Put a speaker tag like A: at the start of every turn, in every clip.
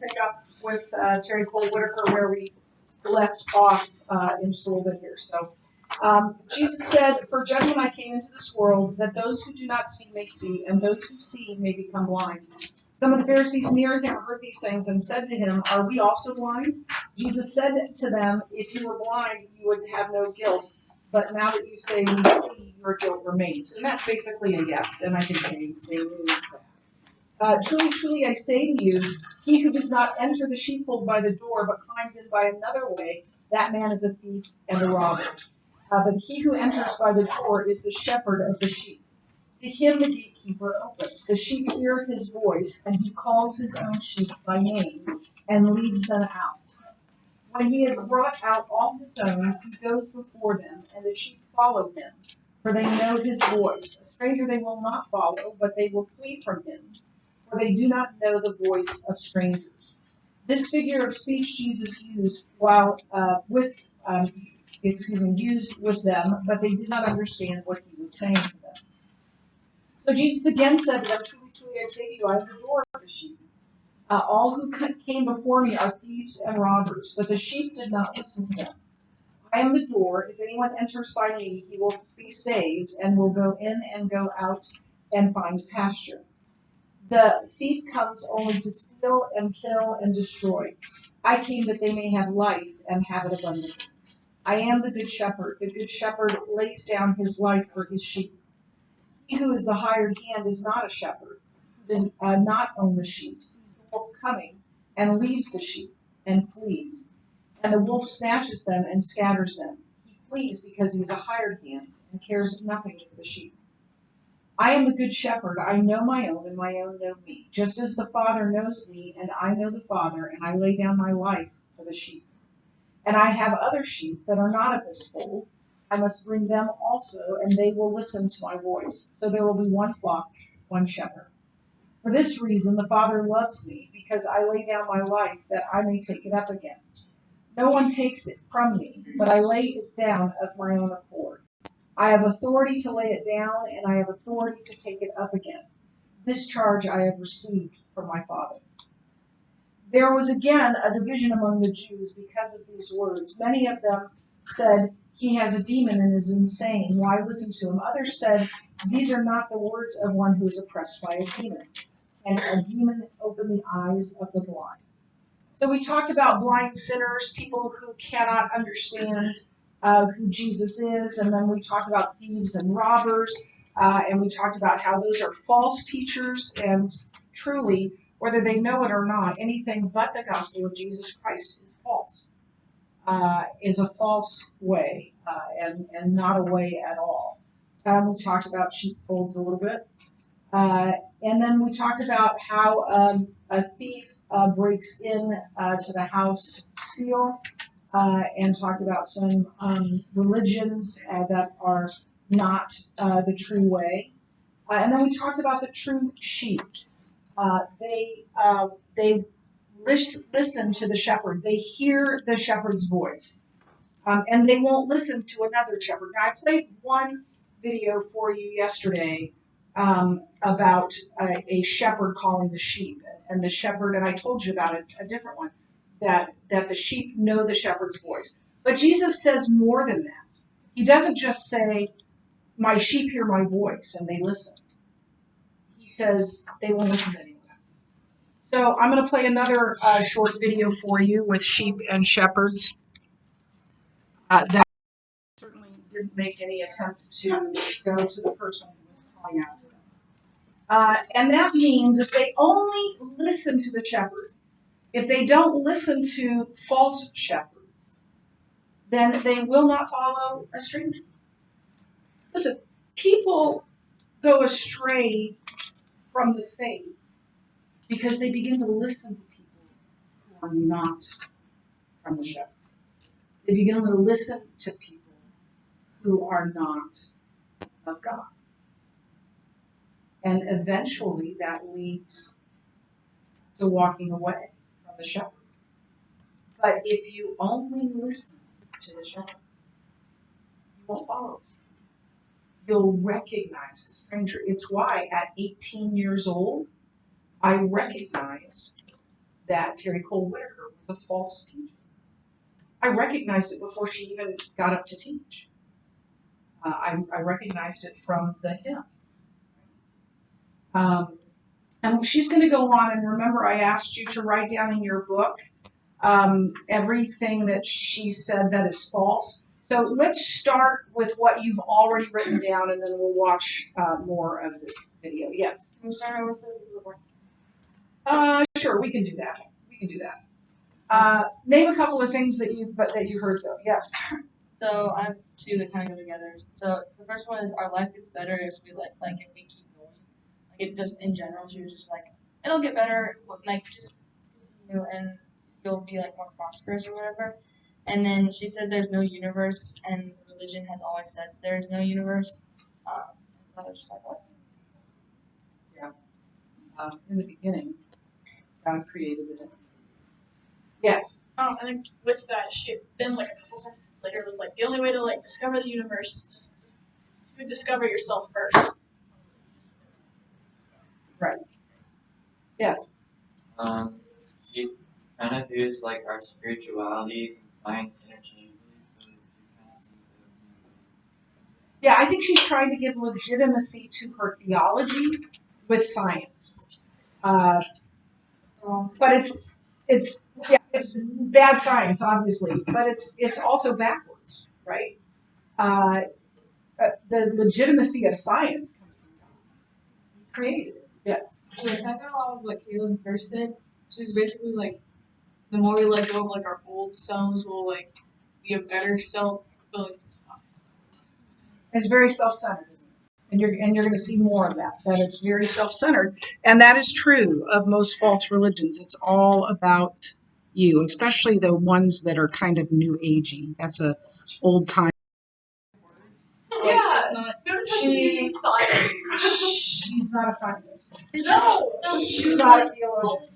A: pick up with Terry Cole Whitaker where we left off in just a little bit here. So Jesus said, "For judgment I came into this world, that those who do not see may see, and those who see may become blind." Some of the Pharisees near him heard these things and said to him, "Are we also blind?" Jesus said to them, "If you were blind, you would have no guilt. But now that you say we see, your guilt remains." And that's basically a yes, and I think they mean that. Truly, truly, I say to you, he who does not enter the sheepfold by the door, but climbs in by another way, that man is a thief and a robber. But he who enters by the door is the shepherd of the sheep. To him the gatekeeper opens. The sheep hear his voice, and he calls his own sheep by name and leads them out. When he has brought out all his own, he goes before them, and the sheep follow him, for they know his voice. A stranger they will not follow, but they will flee from him, for they do not know the voice of strangers. This figure of speech Jesus used used with them, but they did not understand what he was saying to them. So Jesus again said to them, "Truly, truly, I say to you, I am the door of the sheep. All who came before me are thieves and robbers, but the sheep did not listen to them. I am the door. If anyone enters by me, he will be saved and will go in and go out and find pasture. The thief comes only to steal and kill and destroy. I came that they may have life and have it abundantly. I am the good shepherd. The good shepherd lays down his life for his sheep. He who is the hired hand is not a shepherd, who does not own the sheep, sees the wolf coming and leaves the sheep and flees. And the wolf snatches them and scatters them. He flees because he is a hired hand and cares nothing for the sheep. I am the good shepherd. I know my own, and my own know me. Just as the Father knows me, and I know the Father, and I lay down my life for the sheep. And I have other sheep that are not of this fold. I must bring them also, and they will listen to my voice. So there will be one flock, one shepherd. For this reason the Father loves me, because I lay down my life that I may take it up again. No one takes it from me, but I lay it down of my own accord. I have authority to lay it down, and I have authority to take it up again. This charge I have received from my Father. There was again a division among the Jews because of these words. Many of them said, "He has a demon and is insane. Why listen to him?" Others said, "These are not the words of one who is oppressed by a demon. Can a demon open the eyes of the blind?" So we talked about blind sinners, people who cannot understand who Jesus is, and then we talked about thieves and robbers, and we talked about how those are false teachers, and truly, whether they know it or not, anything but the gospel of Jesus Christ is false, is a false way, and not a way at all. We talked about sheepfolds a little bit. And then we talked about how a thief breaks in to the house to steal, and talked about some religions that are not the true way. And then we talked about the true sheep. They listen to the shepherd. They hear the shepherd's voice, and they won't listen to another shepherd. Now, I played one video for you yesterday about a shepherd calling the sheep, and the shepherd, and I told you about a different one, that the sheep know the shepherd's voice. But Jesus says more than that. He doesn't just say, "My sheep hear my voice and they listen." He says they won't listen to anyone else. So I'm going to play another short video for you with sheep and shepherds that certainly didn't make any attempt to go to the person who was calling out to them. And that means if they only listen to the shepherd, if they don't listen to false shepherds, then they will not follow a stranger. Listen, people go astray from the faith because they begin to listen to people who are not from the shepherd. They begin to listen to people who are not of God. And eventually that leads to walking away from the shepherd. But if you only listen to the shepherd, you won't follow it. You'll recognize the stranger. It's why at 18 years old, I recognized that Terry Cole Whitaker was a false teacher. I recognized it before she even got up to teach. I recognized it from the hymn. And she's going to go on, and remember I asked you to write down in your book everything that she said that is false. So let's start with what you've already written down, and then we'll watch more of this video. Yes?
B: I'm sorry, with the
A: Sure, we can do that. We can do that. Name a couple of things that you heard, though. Yes?
B: So I have two that kind of go together. So the first one is our life gets better if we if we keep going. Like it just in general, she was just like, it'll get better. Like just continue and you'll be like more prosperous or whatever. And then she said there's no universe, and religion has always said there's no universe. So I was just like, what?
A: In the beginning, God created it. Yes?
C: And then with that, then like a couple sentences later was like, the only way to like discover the universe is to discover yourself first.
A: Right. Yes?
D: She kind of views like our spirituality and science interchangeably, so it just kind of seems
A: Yeah, I think she's trying to give legitimacy to her theology with science. But it's bad science, obviously, but it's also backwards, right? The legitimacy of science created it. Yes.
E: Yeah, kind of along with what Caleb first said. She's basically like, the more we let go of like our old selves, we'll like be a better self. But like, it's not.
A: It's very self-centered, isn't it? And you're going to see more of that. That it's very self-centered, and that is true of most false religions. It's all about you, especially the ones that are kind of new agey. That's a old time.
E: Like, it's not.
C: Using science.
A: She's not a scientist.
C: No.
A: She's not a theologian.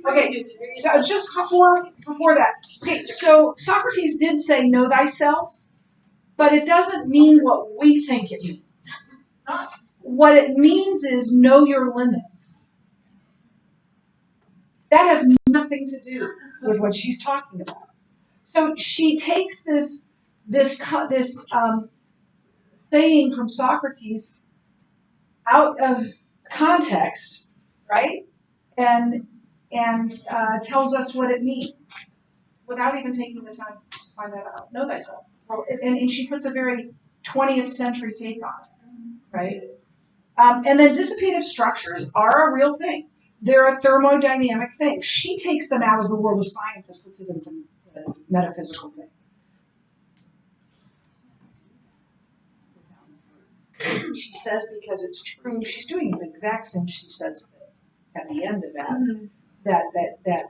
A: Okay, so just before that. Okay, so Socrates did say, "Know thyself," but it doesn't mean what we think it means. What it means is know your limits. That has nothing to do with what she's talking about. So she takes this saying from Socrates out of context, right? And tells us what it means without even taking the time to find that out. Know thyself. And she puts a very 20th century take on it, right? And then dissipative structures are a real thing. They're a thermodynamic thing. She takes them out of the world of science and puts it into metaphysical things. She says because it's true. She's doing the exact same she says at the end of that, that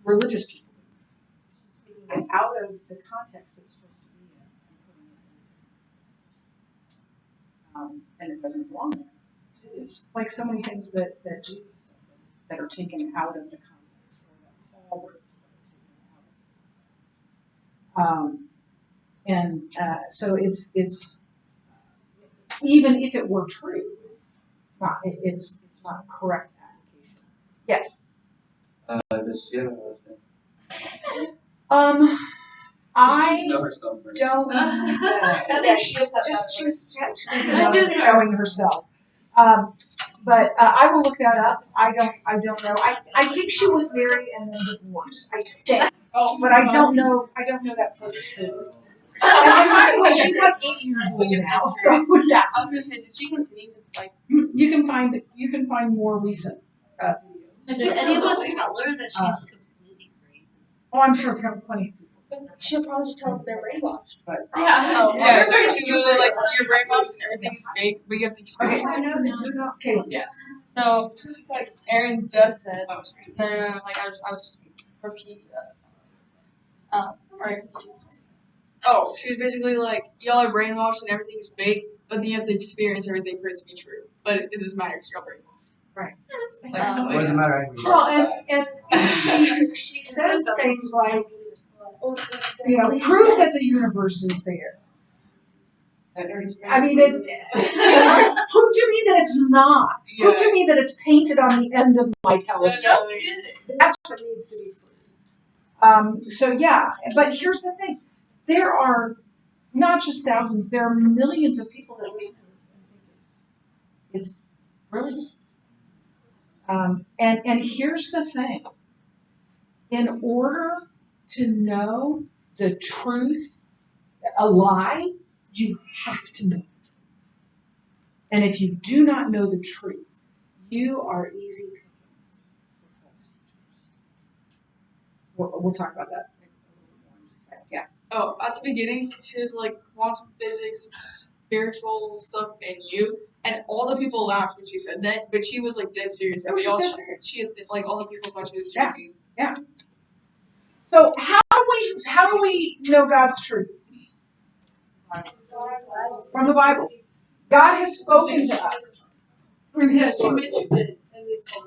A: religious people do. She's taking it out of the context it's supposed to be in and putting it in. And it doesn't belong there. It's like so many things that Jesus said that are taken out of the context, or that Paul wrote that are taken out of the context. So it's even if it were true, it's not a correct application. Yes.
D: Does she have a husband?
A: I
D: She know herself, right?
A: don't know.
C: I think
A: She's just knowing herself. But I will look that up. I don't know. I think she was married and then divorced. I think. But I don't know. I don't know that for sure. And by the way, she's like 8 years old now. So yeah.
B: I was gonna say, did she continue to like?
A: You can find more recent videos.
F: Did anyone tell her that she's completely crazy?
A: Oh, I'm sure there are plenty of people.
C: She'll probably just tell them they're brainwashed.
A: But
B: Oh,
E: Yeah, she's literally like, you're brainwashed and everything is fake, but you have to
A: okay,
E: experience it.
A: okay.
B: So like Aaron just said, no, like I was just repeating that. Or
E: Oh, she was basically like, y'all are brainwashed and everything's fake, but then you have to experience everything for it to be true. But it doesn't matter because you're all brainwashed.
A: Right.
E: It's like,
D: What does it matter?
A: Well, and she says things like, prove that the universe is there. I mean, prove to me that it's not. Prove to me that it's painted on the end of my telescope. That's what needs to be proved. So yeah, but here's the thing. There are not just thousands, there are millions of people that listen to this and think it's brilliant. And here's the thing. In order to know the truth, a lie, you have to know the truth. And if you do not know the truth, you are easy pickings for false teachers. We'll talk about that in a little more in just a second. Yeah.
E: Oh, at the beginning, she was like quantum physics, spiritual stuff, and you. And all the people laughed when she said that, but she was like dead serious.
A: Oh, she's dead serious.
E: She like all the people thought she was
A: Yeah.
E: joking.
A: So how do we know God's truth? From the Bible. God has spoken to us through His Word.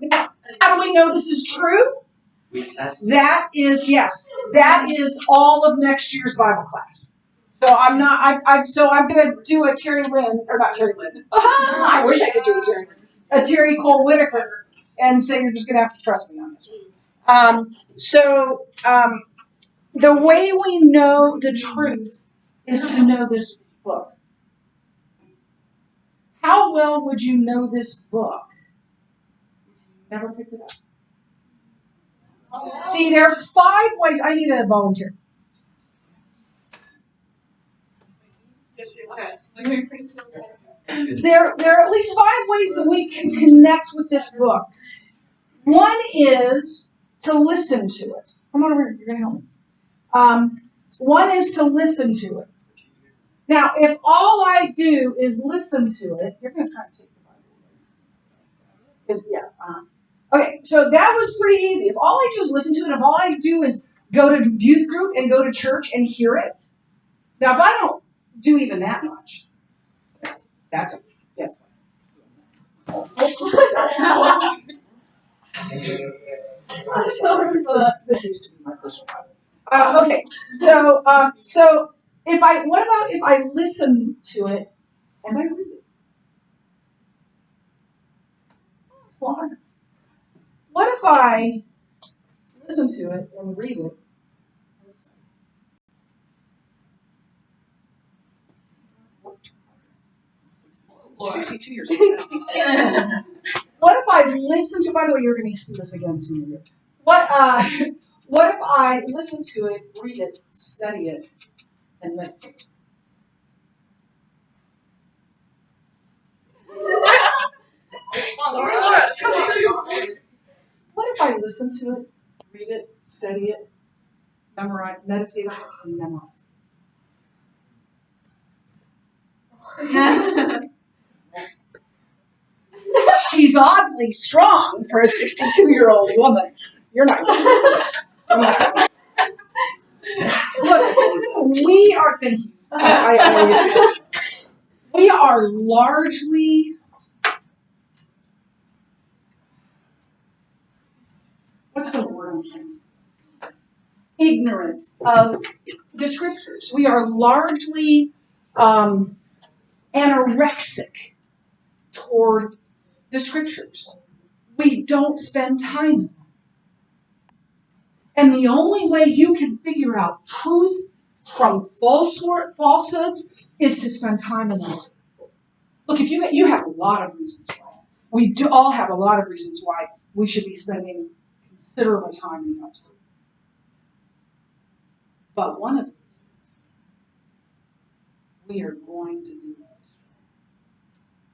A: Now, how do we know this is true?
D: We test it.
A: That is all of next year's Bible class. So I'm gonna do a Terry Lynn, or not Terry Lynn. I wish I could do a Terry Lynn. A Terry Cole Whitaker, and say you're just gonna have to trust me on this one. The way we know the truth is to know this book. How well would you know this book if you never picked it up? See, there are 5 ways. I need a volunteer. There are at least 5 ways that we can connect with this book. One is to listen to it. Come on over here. You're going to help me. One is to listen to it. Now, if all I do is listen to it, you're going to try and take the Bible. Okay, so that was pretty easy. If all I do is listen to it, if all I do is go to youth group and go to church and hear it. Now, if I don't do even that much, that's. This used to be my personal Bible. Okay, so what about if I listen to it and I read it? What if I listen to it and read it? 62 years old. What if I listen to? By the way, you're going to see this again soon. What if I listen to it, read it, study it, and meditate? What if I listen to it, read it, study it, memorize, meditate on it, and memorize it? She's oddly strong for a 62-year-old woman. You're not going to listen. Look, we are thinking. We are largely. What's the word I'm saying? Ignorant of the scriptures. We are largely anorexic toward the scriptures. We don't spend time in them. And the only way you can figure out truth from falsehoods is to spend time in them. Look, if you have a lot of reasons why. We do all have a lot of reasons why we should be spending considerable time in God's Word. But one of them, we are going to do that.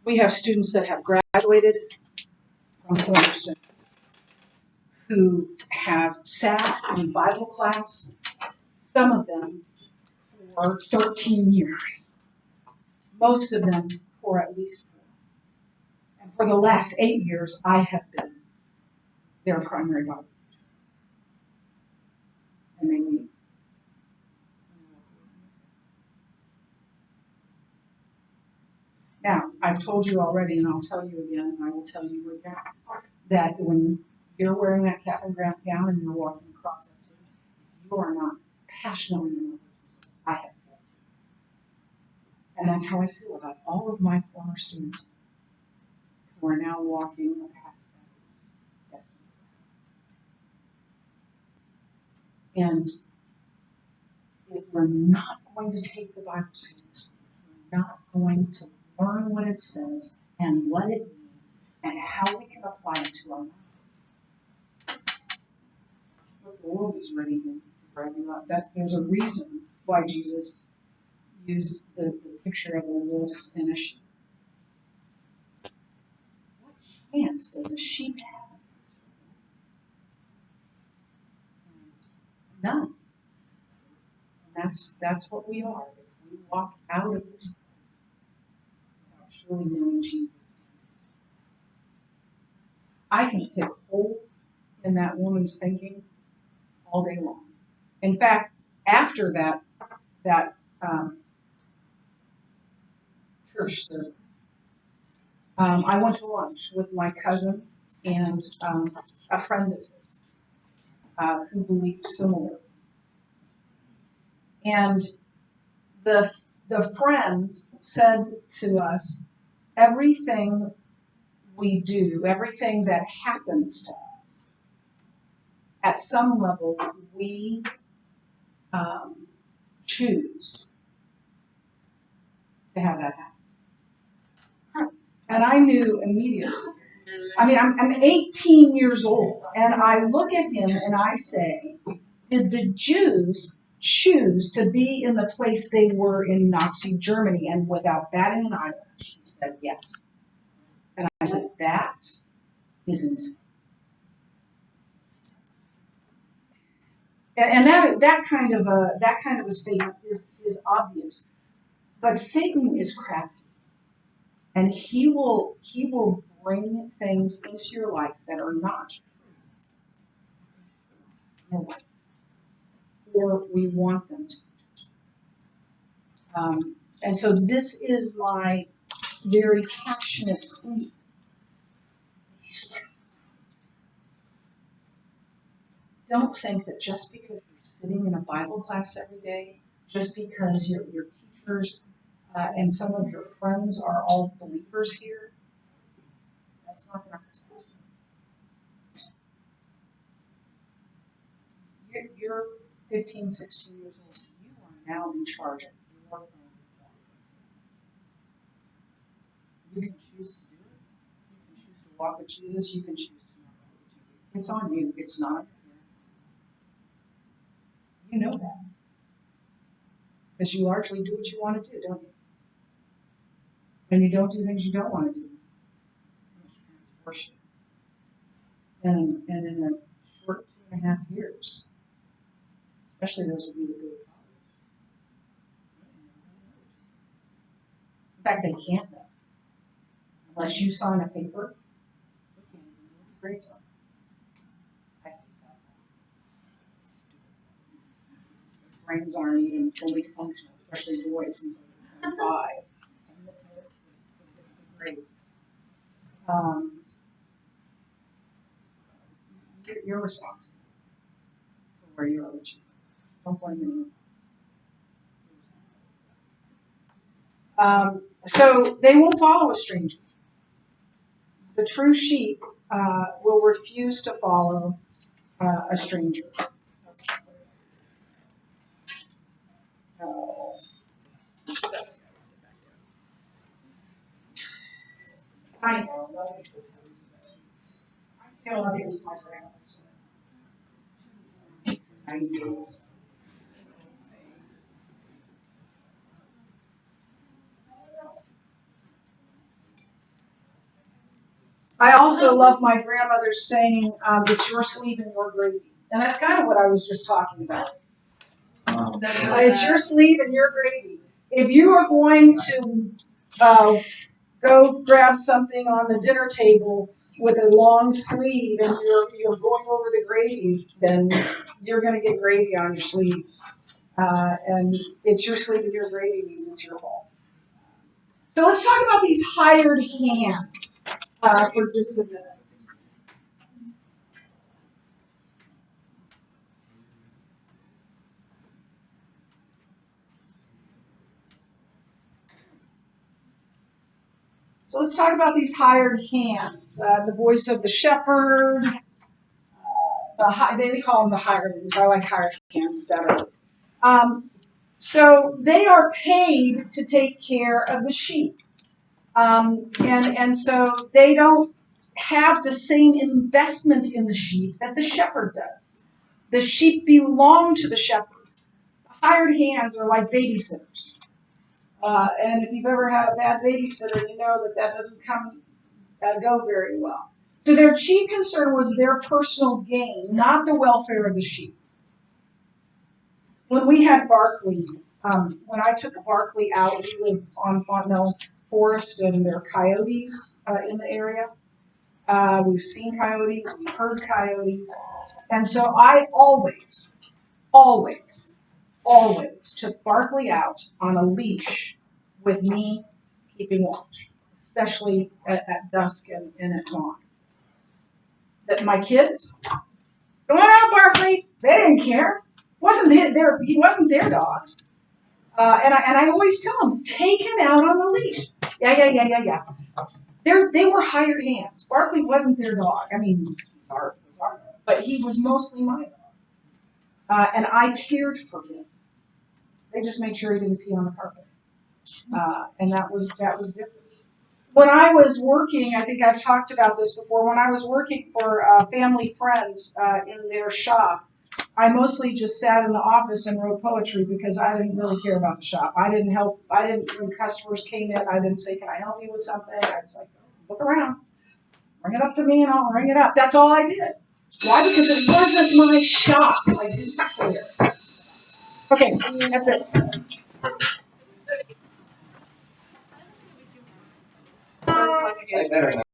A: We have students that have graduated from Cornerstone who have sat in Bible class, some of them for 13 years, most of them for at least 4. And for the last 8 years, I have been their primary Bible teacher. And they meet. Now, I've told you already, and I'll tell you again, and I will tell you again, that when you're wearing that cap and gown and you're walking across that street, you are not passionately in love with Jesus. I have failed you. And that's how I feel about all of my former students who are now walking a path that is destiny. And if we're not going to take the Bible seriously, we're not going to learn what it says and what it means and how we can apply it to our lives. But the world is ready to drive you up. There's a reason why Jesus used the picture of a wolf and a sheep. What chance does a sheep have? None. And that's what we are. If we walk out of this without truly knowing Jesus. I can pick holes in that woman's thinking all day long. In fact, after that church service, I went to lunch with my cousin and a friend of his who believed similarly. And the friend said to us, everything we do, everything that happens to us, at some level, we choose to have that happen. And I knew immediately. I mean, I'm 18 years old, and I look at him and I say, did the Jews choose to be in the place they were in Nazi Germany? And without batting an eyelash, he said yes. And I said, that is insane. And that kind of a statement is obvious. But Satan is crafty. And he will bring things into your life that are not true. Or we want them to. And so this is my very passionate plea. Don't think that just because you're sitting in a Bible class every day, just because your teachers and some of your friends are all believers here, that's not going to protect you. You're 15, 16 years old. You are now in charge of your own life. You can choose to do it. You can choose to walk with Jesus. You can choose to not walk with Jesus. It's on you. It's not on your parents. You know that. Because you largely do what you want to do, don't you? And you don't do things you don't want to do. Your parents force you. And in a short 2.5 years, especially those of you that go to college, in fact, they can't know. Unless you sign a paper, they can't even know what the grades are. I hate that. Brains aren't even fully functional, especially boys until they're 25. Send the grades. You're responsible for where you are with Jesus. Don't blame anyone. So they won't follow a stranger. The true sheep will refuse to follow a stranger. I know. I love you, my grandmother's. I also love my grandmother's saying, it's your sleeve and your gravy. And that's kind of what I was just talking about. It's your sleeve and your gravy. If you are going to go grab something on the dinner table with a long sleeve and you're going over the gravy, then you're going to get gravy on your sleeve. And it's your sleeve and your gravy means it's your fault. So let's talk about these hired hands for just a minute. So let's talk about these hired hands. The voice of the shepherd. They call them the hirelings. I like hired hands better. So they are paid to take care of the sheep. And so they don't have the same investment in the sheep that the shepherd does. The sheep belong to the shepherd. The hired hands are like babysitters. And if you've ever had a bad babysitter, you know that doesn't go very well. So their chief concern was their personal gain, not the welfare of the sheep. When we had Barkley, when I took Barkley out, we lived on Fontenelle Forest, and there are coyotes in the area. We've seen coyotes, we've heard coyotes, and so I always took Barkley out on a leash with me keeping watch, especially at dusk and at dawn. That my kids, go on out, Barkley. They didn't care. He wasn't their dog. And I always tell them, take him out on the leash. Yeah. They were hired hands. Barkley wasn't their dog. I mean, but he was mostly my dog. And I cared for him. They just made sure he didn't pee on the carpet. And that was different. When I was working, I think I've talked about this before, when I was working for family friends in their shop, I mostly just sat in the office and wrote poetry because I didn't really care about the shop. When customers came in, I didn't say, can I help you with something? I was like, look around, bring it up to me and I'll ring it up. That's all I did. Why? Because it wasn't my shop. I didn't care. Okay, that's it.
E: I better